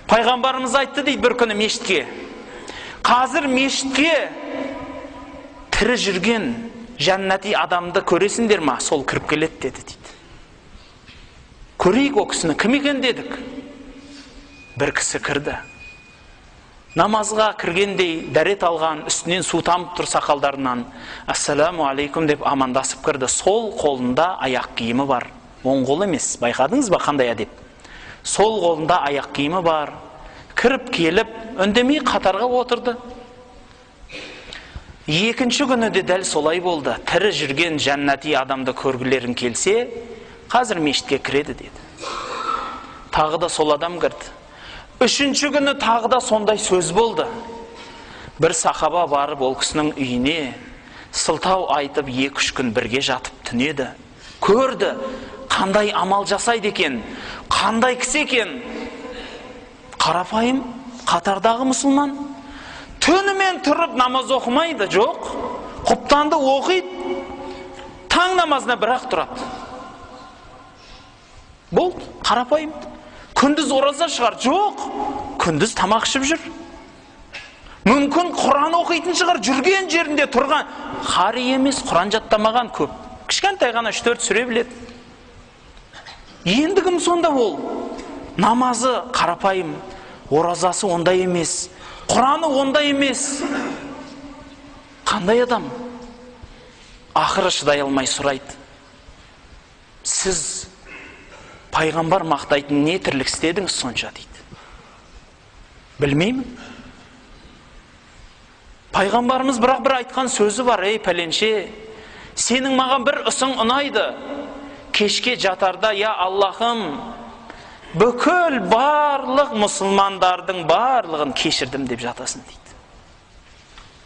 Пайғамбарымыз айтты дейді бір күні мешітке. Қазір мешітке тірі жүрген жәннати адамды көресіңдер ма? Сол кіріп келеді деді дейді. Көрейік о кісіні, кім екен дедік. Бір кісі кірді. Намазға кіргендей дәрет алған, үстінен су тамып тұр сақалдарынан. Ассаламу алейкум деп амандасып кірді. Сол қолында аяқ киімі бар. Оң қол емес, байқадыңыз ба қандай әдеп? Сол қолында аяқ киімі бар. Кіріп келіп, үндемей қатарға отырды. Екінші күні де дәл солай болды. Тірі жүрген жәннати адамды көргілерің келсе, қазір мешітке кіреді деді. Тағы да сол адам кірді. Үшінші күні тағы да сондай сөз болды. Бір сахаба барып ол кісінің үйіне сылтау айтып 2-3 күн бірге жатып түнеді. Көрді, қандай амал жасайды екен, қандай кісі екен. Қарапайым, қатардағы мұсылман. Түнімен тұрып намаз оқымайды, жоқ. Құптанды оқиды, таң намазына бірақ тұрады. Болды, қарапайым. Күндіз ораза шығар, жоқ. Күндіз тамақ ішіп жүр. Мүмкін Құран оқитын шығар, жүрген жерінде тұрған. Қари емес, Құран жаттамаған көп. Кішкентай ғана 3-4 сүре біледі. Ендігім сонда ол. Намазы қарапайым, оразасы ондай емес, Құраны ондай емес. Қандай адам? Ақыры шыдай алмай сұрайды. Сіз пайғамбар мақтайтын не тірлік істедіңіз сонша дейді. Білмеймін. Пайғамбарымыз бірақ бір айтқан сөзі бар. Ей пәленше, сенің маған бір ісің ұнайды. Кешке жатарда, я Аллахым, бүкіл барлық мұсылмандардың барлығын кешірдім деп жатасың дейді.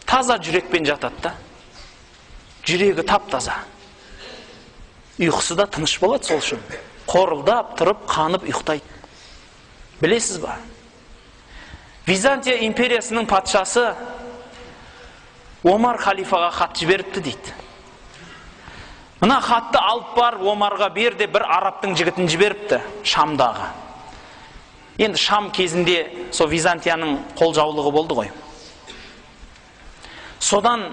Таза жүрекпен жатады да. Жүрегі тап-таза. Ұйқысы да тыныш болады сол үшін. Қорылдап, тұрып, қанып, ұйықтайды. Білесіз ба? Византия империясының патшасы Омар халифаға хат жіберіпті дейді. Мына хатты алып бар, Омарға бер деп бір арабтың жігітін жіберіпті, Шамдағы. Енді Шам кезінде со Византияның қол жаулығы болды ғой. Содан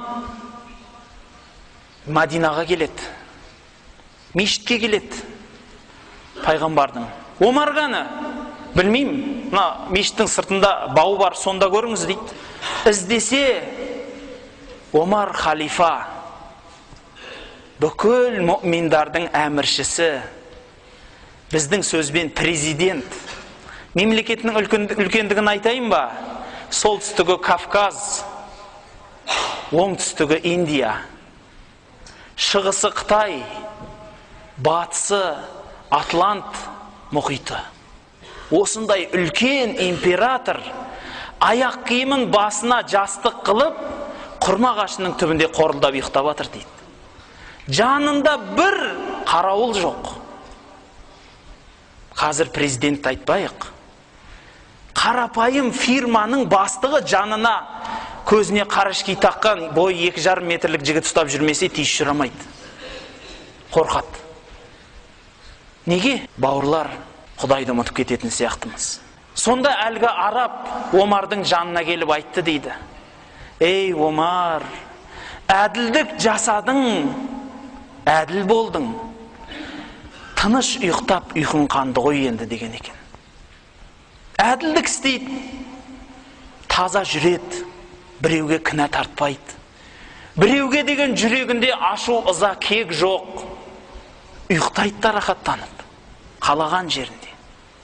Мадинаға келеді. Мешітке келеді. Пайғамбардың. Омарғаны, білмеймін, мешіттің сыртында бау бар, сонда көріңіз дейді. Іздесе, Омар халифа, бүкіл мұъминдардың әміршісі, біздің сөзбен президент, мемлекетінің үлкендігін айтайын ба? Солтүстігі Кавказ, оңтүстігі Индия, шығысы Қытай, батысы Атлант мұхиты. Осындай үлкен император аяқ киімін басына жастық қылып, құрма ағашының түбінде қорылдап ұйықтап жатыр дейді. Жанында бір қарауыл жоқ. Қазір президент айтпайық. Қарапайым фирманың бастығы жанына көзіне қарашки таққан бойы 2,5 метрлік жігіт ұстап жүрмесе тиіс жүрамайды. Қорқады. Неге? Бауырлар, Құдайды ұмытып кететін сияқтымыз. Сонда әлгі араб Омардың жанына келіп айтты дейді. Ей Омар, әділдік жасадың, әділ болдың. Тыныш ұйықтап ұйқың қанды ғой енді деген екен. Әділдік істейді, таза жүреді, біреуге кінә тартпайды. Біреуге деген жүрегінде ашу, ыза, кек жоқ. Ұйықтайды да рахаттанып, қалаған жерінде.